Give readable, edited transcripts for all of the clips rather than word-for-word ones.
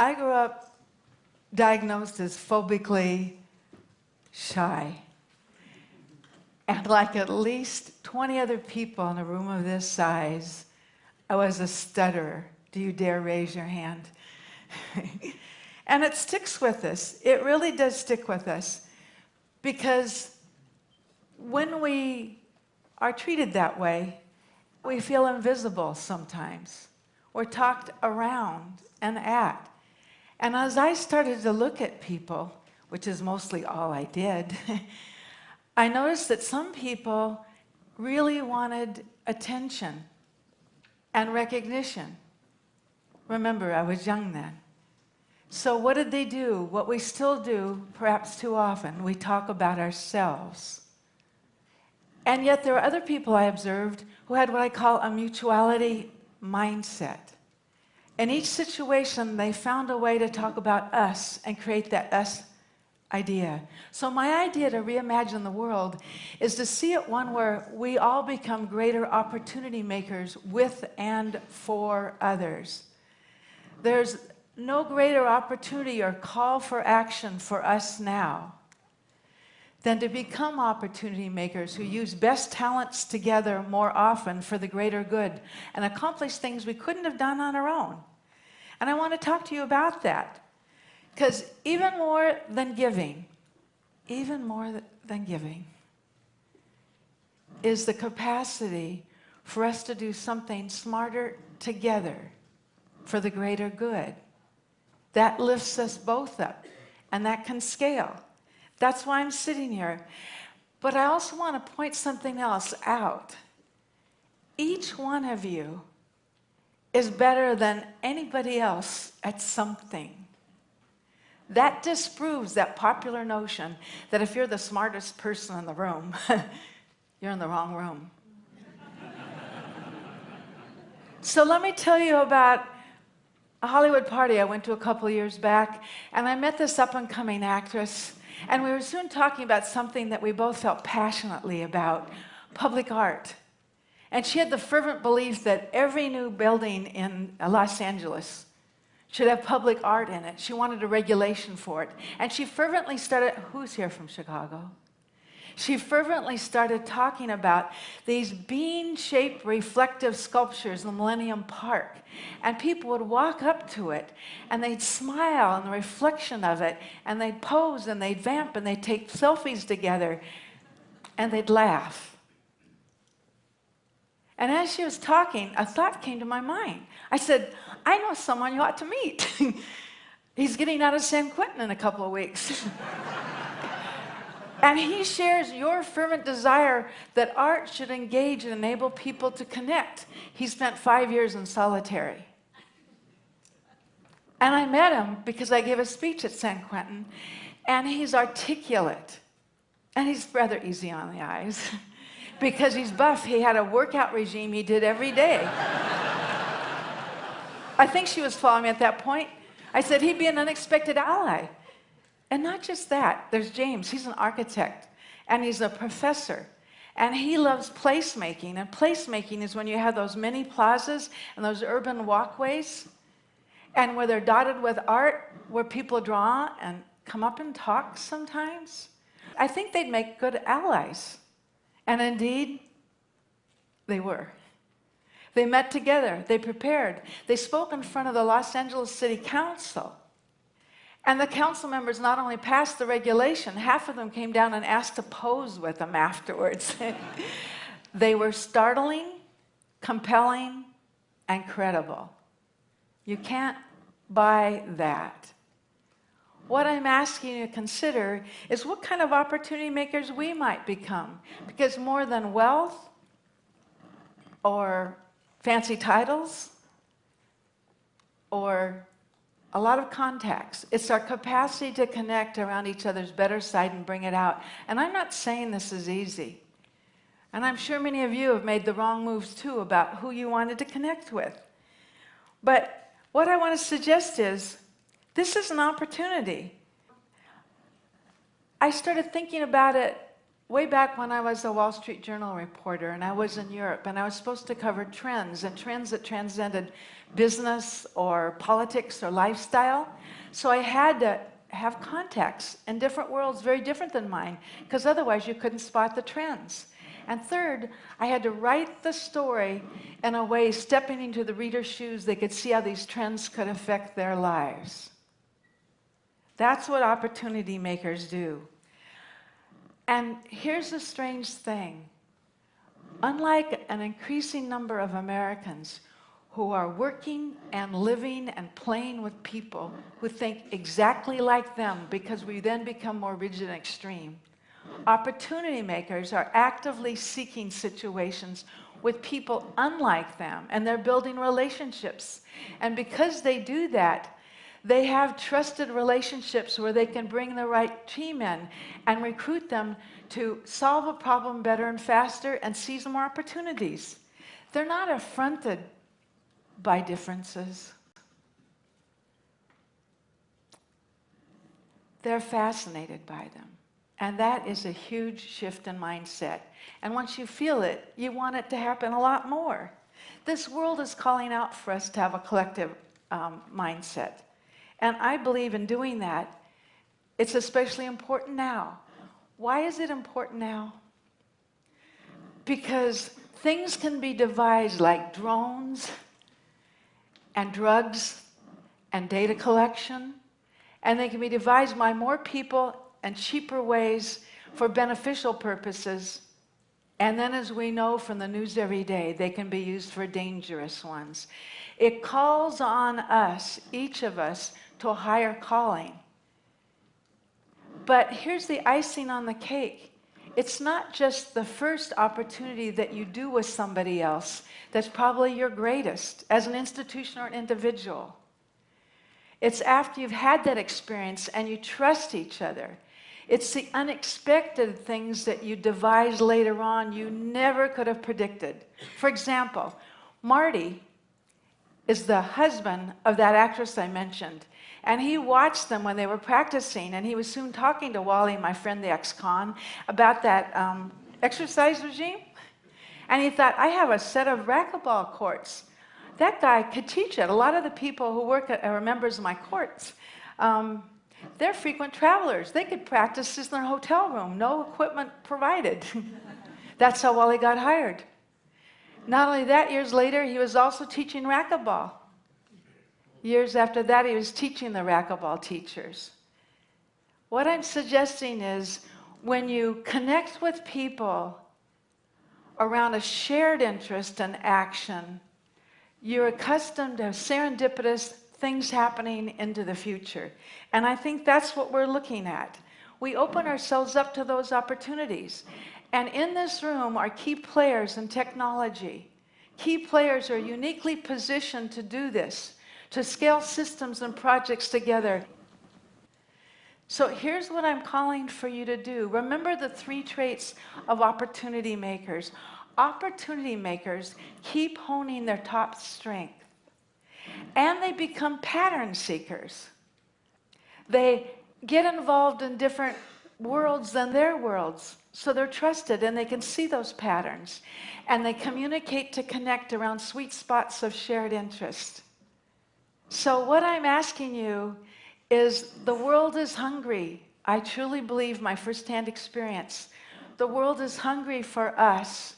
I grew up diagnosed as phobically shy. And like at least 20 other people in a room of this size, I was a stutterer. Do you dare raise your hand? And it sticks with us. It really does stick with us. Because when we are treated that way, we feel invisible sometimes. We're talked around and at. And as I started to look at people, which is mostly all I did, I noticed that some people really wanted attention and recognition. Remember, I was young then. So what did they do? What we still do, perhaps too often, we talk about ourselves. And yet there are other people I observed who had what I call a mutuality mindset. In each situation, they found a way to talk about us and create that us idea. So my idea to reimagine the world is to see it one where we all become greater opportunity makers with and for others. There's no greater opportunity or call for action for us now than to become opportunity makers who use best talents together more often for the greater good and accomplish things we couldn't have done on our own. And I want to talk to you about that. Because even more than giving is the capacity for us to do something smarter together for the greater good. That lifts us both up, and that can scale. That's why I'm sitting here. But I also want to point something else out. Each one of you is better than anybody else at something. That disproves that popular notion that if you're the smartest person in the room, you're in the wrong room. So let me tell you about a Hollywood party I went to a couple years back, and I met this up-and-coming actress, and we were soon talking about something that we both felt passionately about, public art. And she had the fervent belief that every new building in Los Angeles should have public art in it. She wanted a regulation for it. And she fervently started, who's here from Chicago? She fervently started talking about these bean-shaped reflective sculptures in the Millennium Park. And people would walk up to it, and they'd smile in the reflection of it, and they'd pose, and they'd vamp, and they'd take selfies together, and they'd laugh. And as she was talking, a thought came to my mind. I said, I know someone you ought to meet. He's getting out of San Quentin in a couple of weeks. And he shares your fervent desire that art should engage and enable people to connect. He spent 5 years in solitary. And I met him because I gave a speech at San Quentin, and he's articulate. And he's rather easy on the eyes. Because he's buff, he had a workout regime he did every day. I think she was following me at that point. I said he'd be an unexpected ally. And not just that, there's James, he's an architect, and he's a professor. And he loves placemaking, and placemaking is when you have those mini plazas and those urban walkways, and where they're dotted with art, where people draw and come up and talk sometimes. I think they'd make good allies. And indeed, they were. They met together, they prepared. They spoke in front of the Los Angeles City Council. And the council members not only passed the regulation, half of them came down and asked to pose with them afterwards. They were startling, compelling, and credible. You can't buy that. What I'm asking you to consider is what kind of opportunity makers we might become. Because more than wealth or fancy titles or a lot of contacts, it's our capacity to connect around each other's better side and bring it out. And I'm not saying this is easy. And I'm sure many of you have made the wrong moves too about who you wanted to connect with. But what I want to suggest is, this is an opportunity. I started thinking about it way back when I was a Wall Street Journal reporter and I was in Europe and I was supposed to cover trends and trends that transcended business or politics or lifestyle. So I had to have contacts in different worlds, very different than mine, because otherwise you couldn't spot the trends. And third, I had to write the story in a way, stepping into the reader's shoes, they could see how these trends could affect their lives. That's what opportunity makers do. And here's the strange thing. Unlike an increasing number of Americans who are working and living and playing with people who think exactly like them because we then become more rigid and extreme, opportunity makers are actively seeking situations with people unlike them, and they're building relationships. And because they do that, they have trusted relationships where they can bring the right team in and recruit them to solve a problem better and faster and seize more opportunities. They're not affronted by differences. They're fascinated by them. And that is a huge shift in mindset. And once you feel it, you want it to happen a lot more. This world is calling out for us to have a collective mindset. And I believe in doing that. It's especially important now. Why is it important now? Because things can be devised like drones and drugs and data collection, and they can be devised by more people and cheaper ways for beneficial purposes. And then, as we know from the news every day, they can be used for dangerous ones. It calls on us, each of us, to a higher calling. But here's the icing on the cake. It's not just the first opportunity that you do with somebody else that's probably your greatest as an institution or an individual. It's after you've had that experience and you trust each other. It's the unexpected things that you devise later on you never could have predicted. For example, Marty is the husband of that actress I mentioned. And he watched them when they were practicing, and he was soon talking to Wally, my friend, the ex-con, about that exercise regime. And he thought, I have a set of racquetball courts. That guy could teach it. A lot of the people who work at, are members of my courts, they're frequent travelers. They could practice this in their hotel room, no equipment provided. That's how Wally got hired. Not only that, years later, he was also teaching racquetball. Years after that, he was teaching the racquetball teachers. What I'm suggesting is when you connect with people around a shared interest and action, you're accustomed to serendipitous things happening into the future. And I think that's what we're looking at. We open ourselves up to those opportunities. And in this room are key players in technology. Key players are uniquely positioned to do this, to scale systems and projects together. So here's what I'm calling for you to do. Remember the 3 traits of opportunity makers. Opportunity makers keep honing their top strength. And they become pattern seekers. They get involved in different worlds than their worlds. So they're trusted and they can see those patterns. And they communicate to connect around sweet spots of shared interest. So what I'm asking you is, the world is hungry. I truly believe, my firsthand experience, the world is hungry for us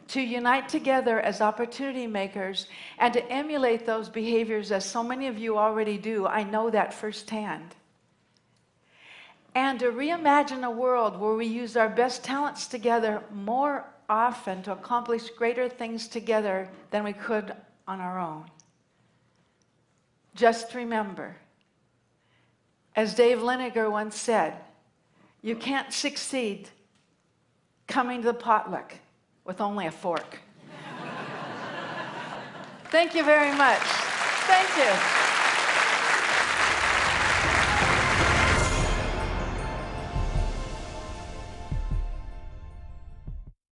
to unite together as opportunity makers and to emulate those behaviors as so many of you already do. I know that firsthand. And to reimagine a world where we use our best talents together more often to accomplish greater things together than we could on our own. Just remember, as Dave Liniger once said, you can't succeed coming to the potluck with only a fork. Thank you very much. Thank you.